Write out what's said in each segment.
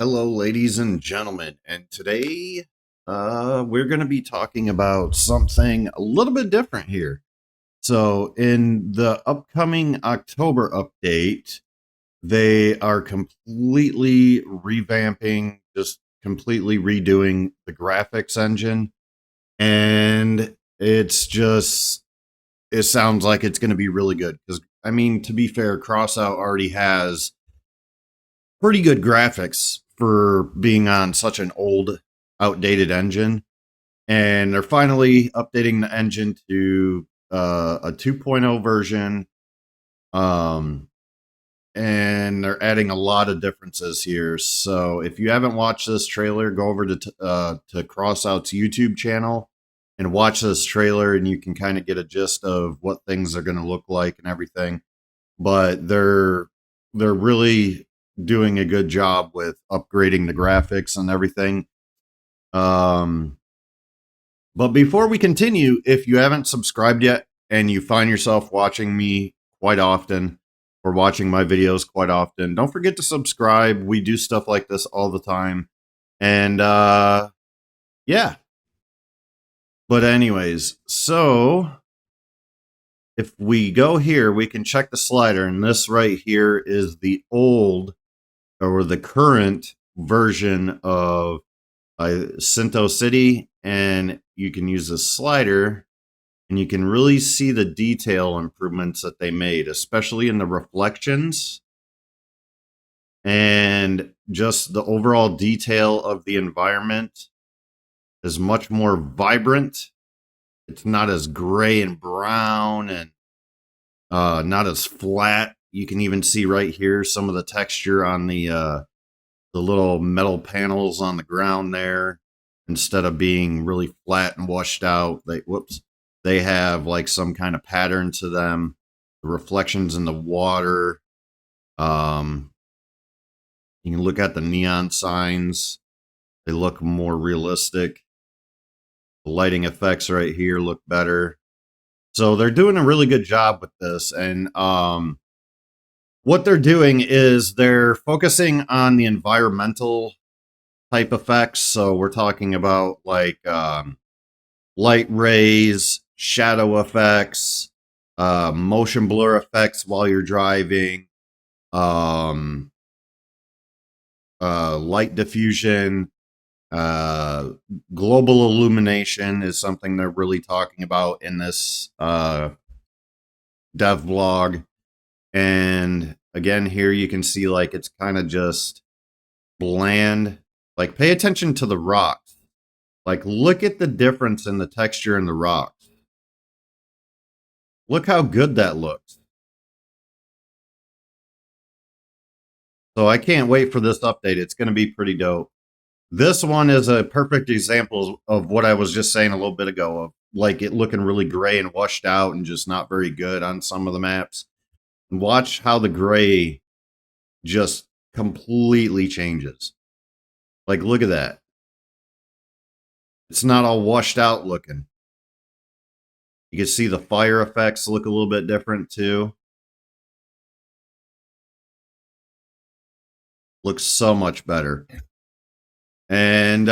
Hello, ladies and gentlemen, and today we're going to be talking about something a little bit different here. So, in the upcoming October update, they are completely revamping, just completely redoing the graphics engine, and it sounds like it's going to be really good. Because, I mean, to be fair, Crossout already has pretty good graphics for being on such an old, outdated engine. And they're finally updating the engine to a 2.0 version. Um, and they're adding a lot of differences here. So if you haven't watched this trailer, go over to Crossout's YouTube channel and watch this trailer, and you can kind of get a gist of what things are going to look like and everything. But they're really doing a good job with upgrading the graphics and everything. Um, but before we continue, if you haven't subscribed yet and you find yourself watching me quite often or watching my videos quite often, don't forget to subscribe. We do stuff like this all the time. And yeah. But anyways, so if we go here, we can check the slider, and this right here is the old or the current version of Sinto City, and you can use the slider and you can really see the detail improvements that they made, especially in the reflections and just the overall detail of the environment is much more vibrant. It's not as gray and brown and not as flat. You can even see right here some of the texture on the little metal panels on the ground there. Instead of being really flat and washed out, they have like some kind of pattern to them. The reflections in the water. Um, you can look at the neon signs. They look more realistic. The lighting effects right here look better. So they're doing a really good job with this. And what they're doing is they're focusing on the environmental type effects. So we're talking about like light rays, shadow effects, motion blur effects while you're driving, um, light diffusion, uh, global illumination is something they're really talking about in this dev blog. And again, here you can see like it's kind of just bland. Like, pay attention to the rocks. Like, look at the difference in the texture in the rocks. Look how good that looks. So I can't wait for this update. It's going to be pretty dope. This one is a perfect example of what I was just saying a little bit ago of like it looking really gray and washed out and just not very good on some of the maps. And watch how the gray just completely changes. Like, look at that. It's not all washed out looking. You can see the fire effects look a little bit different too. Looks so much better. And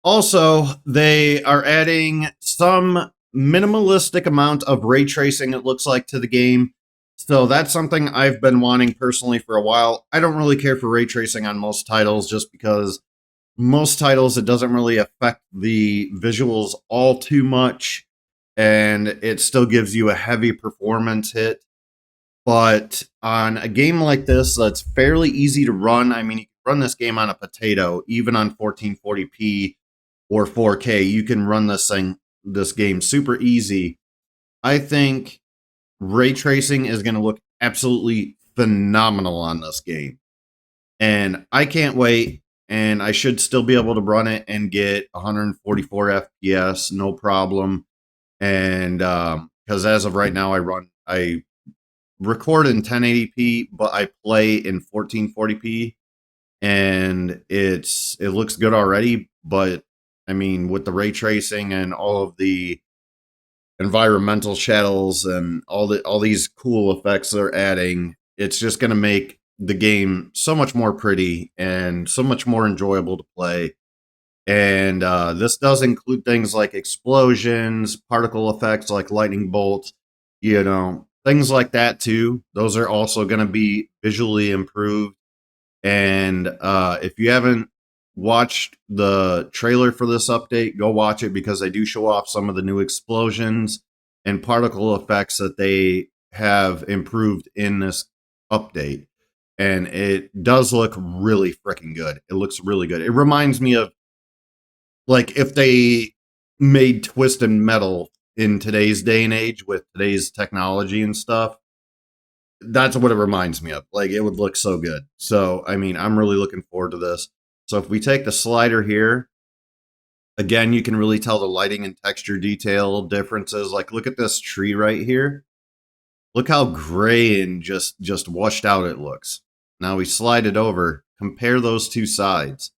also, they are adding some minimalistic amount of ray tracing, it looks like, to the game. So that's something I've been wanting personally for a while. I don't really care for ray tracing on most titles just because most titles it doesn't really affect the visuals all too much and it still gives you a heavy performance hit. But on a game like this that's fairly easy to run, I mean, you can run this game on a potato, even on 1440p or 4K. You can run this game super easy. I think ray tracing is going to look absolutely phenomenal on this game. And I can't wait. And I should still be able to run it and get 144 FPS, no problem. And because as of right now, I record in 1080p, but I play in 1440p, and it looks good already. But I mean, with the ray tracing and all of the environmental shadows and all these cool effects they're adding, it's just going to make the game so much more pretty and so much more enjoyable to play. And this does include things like explosions, particle effects like lightning bolts, things like that too. Those are also going to be visually improved. And if you haven't watched the trailer for this update, go watch it because they do show off some of the new explosions and particle effects that they have improved in this update. And it does look really freaking good. It looks really good. It reminds me of like if they made Twisted Metal in today's day and age with today's technology and stuff. That's what it reminds me of. Like it would look so good. So, I mean, I'm really looking forward to this. So if we take the slider here, again, you can really tell the lighting and texture detail differences. Like look at this tree right here. Look how gray and just washed out it looks. Now we slide it over, compare those two sides.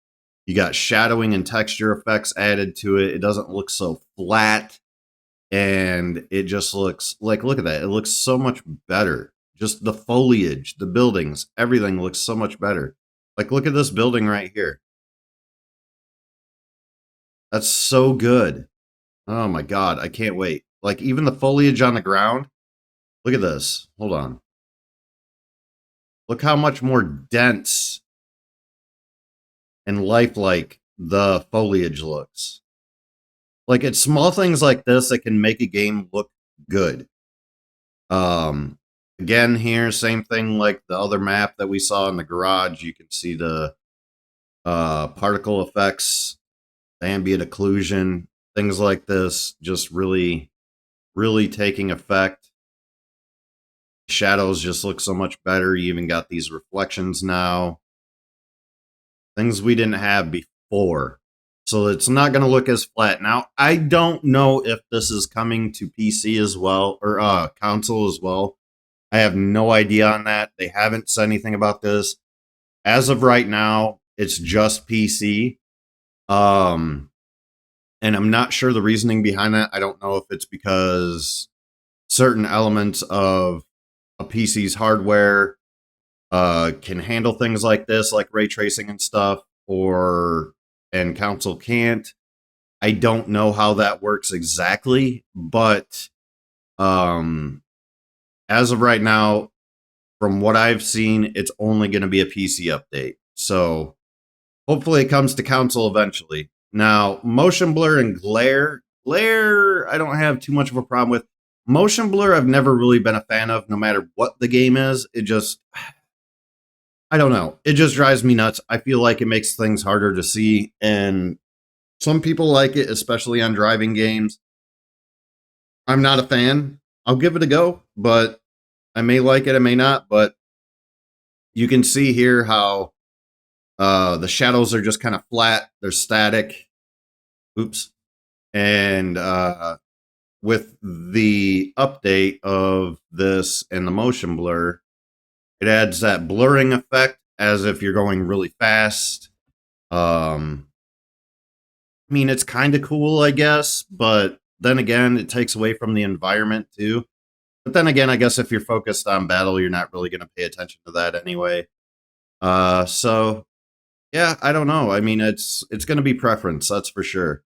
You got shadowing and texture effects added to it. It doesn't look so flat. And it just looks like, look at that. It looks so much better. Just the foliage, the buildings, everything looks so much better. Like, look at this building right here. That's so good. Oh my God, I can't wait. Like, even the foliage on the ground. Look at this. Hold on. Look how much more dense and lifelike the foliage looks. Like, it's small things like this that can make a game look good. Again, here, same thing like the other map that we saw in the garage. You can see the particle effects, ambient occlusion, things like this, just really, really taking effect. Shadows just look so much better. You even got these reflections now. Things we didn't have before. So it's not going to look as flat. Now, I don't know if this is coming to PC as well, or console as well. I have no idea on that. They haven't said anything about this. As of right now, it's just PC. And I'm not sure the reasoning behind that. I don't know if it's because certain elements of a PC's hardware can handle things like this, like ray tracing and stuff, and console can't. I don't know how that works exactly, but as of right now, from what I've seen, it's only going to be a PC update. So hopefully it comes to console eventually. Now, motion blur and glare. Glare, I don't have too much of a problem with. Motion blur, I've never really been a fan of, no matter what the game is. It just, I don't know. It just drives me nuts. I feel like it makes things harder to see. And some people like it, especially on driving games. I'm not a fan. I'll give it a go, but I may like it, I may not. But you can see here how the shadows are just kind of flat. They're static. Oops. And with the update of this and the motion blur, it adds that blurring effect as if you're going really fast. I mean, it's kind of cool, I guess, but then again, it takes away from the environment too. But then again, I guess if you're focused on battle, you're not really going to pay attention to that anyway. So yeah, I don't know. I mean, it's going to be preference, that's for sure.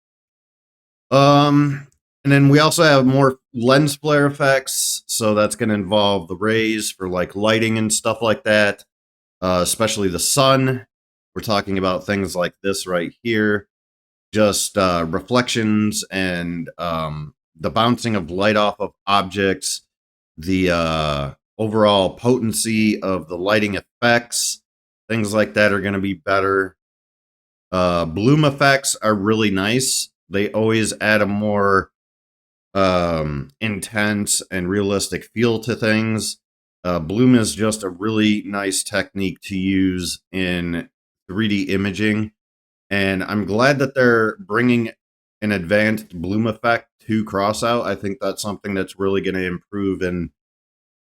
And then we also have more lens flare effects, so that's going to involve the rays for like lighting and stuff like that, especially the sun. We're talking about things like this right here, just reflections and the bouncing of light off of objects, the overall potency of the lighting effects, things like that are going to be better. Bloom effects are really nice. They always add a more intense and realistic feel to things. Bloom is just a really nice technique to use in 3D imaging. And I'm glad that they're bringing an advanced bloom effect to Crossout. I think that's something that's really going to improve in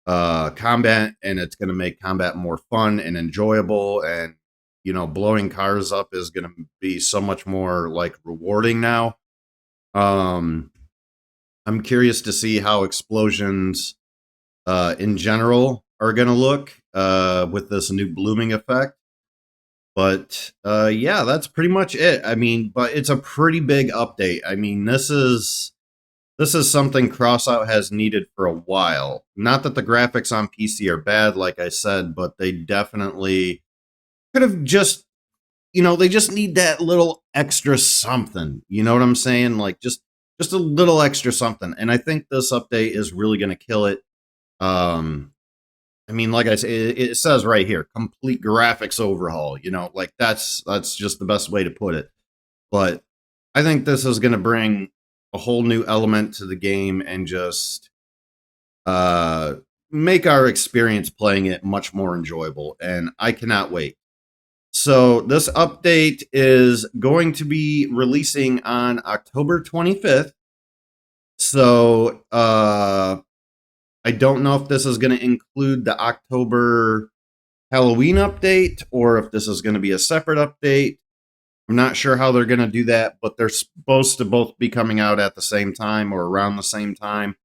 combat, and it's going to make combat more fun and enjoyable. And, blowing cars up is going to be so much more like rewarding now. I'm curious to see how explosions in general are going to look. with this new blooming effect. But yeah, that's pretty much it. I mean, but it's a pretty big update. I mean, this is something Crossout has needed for a while. Not that the graphics on PC are bad, like I said, but they definitely could have just, they just need that little extra something. You know what I'm saying? Like just a little extra something. And I think this update is really going to kill it. I mean, like I say, it says right here, complete graphics overhaul. Like that's just the best way to put it. But I think this is going to bring a whole new element to the game and just make our experience playing it much more enjoyable. And I cannot wait. So this update is going to be releasing on October 25th. So I don't know if this is going to include the October Halloween update or if this is going to be a separate update. I'm not sure how they're going to do that, but they're supposed to both be coming out at the same time or around the same time.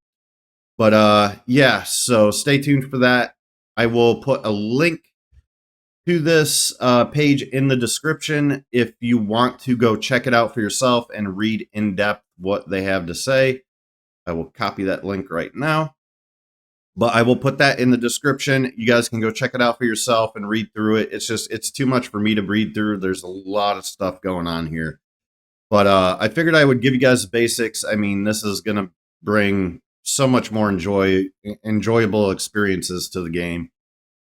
But yeah, so stay tuned for that. I will put a link to this page in the description if you want to go check it out for yourself and read in depth what they have to say. I will copy that link right now. But I will put that in the description. You guys can go check it out for yourself and read through it. It's too much for me to read through. There's a lot of stuff going on here. But I figured I would give you guys the basics. I mean, this is going to bring so much more enjoyable experiences to the game.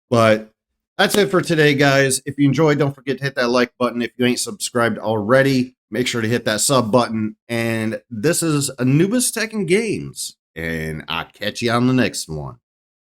But that's it for today, guys. If you enjoyed, don't forget to hit that like button. If you ain't subscribed already, make sure to hit that sub button. And this is Anubis Tech and Games. And I'll catch you on the next one.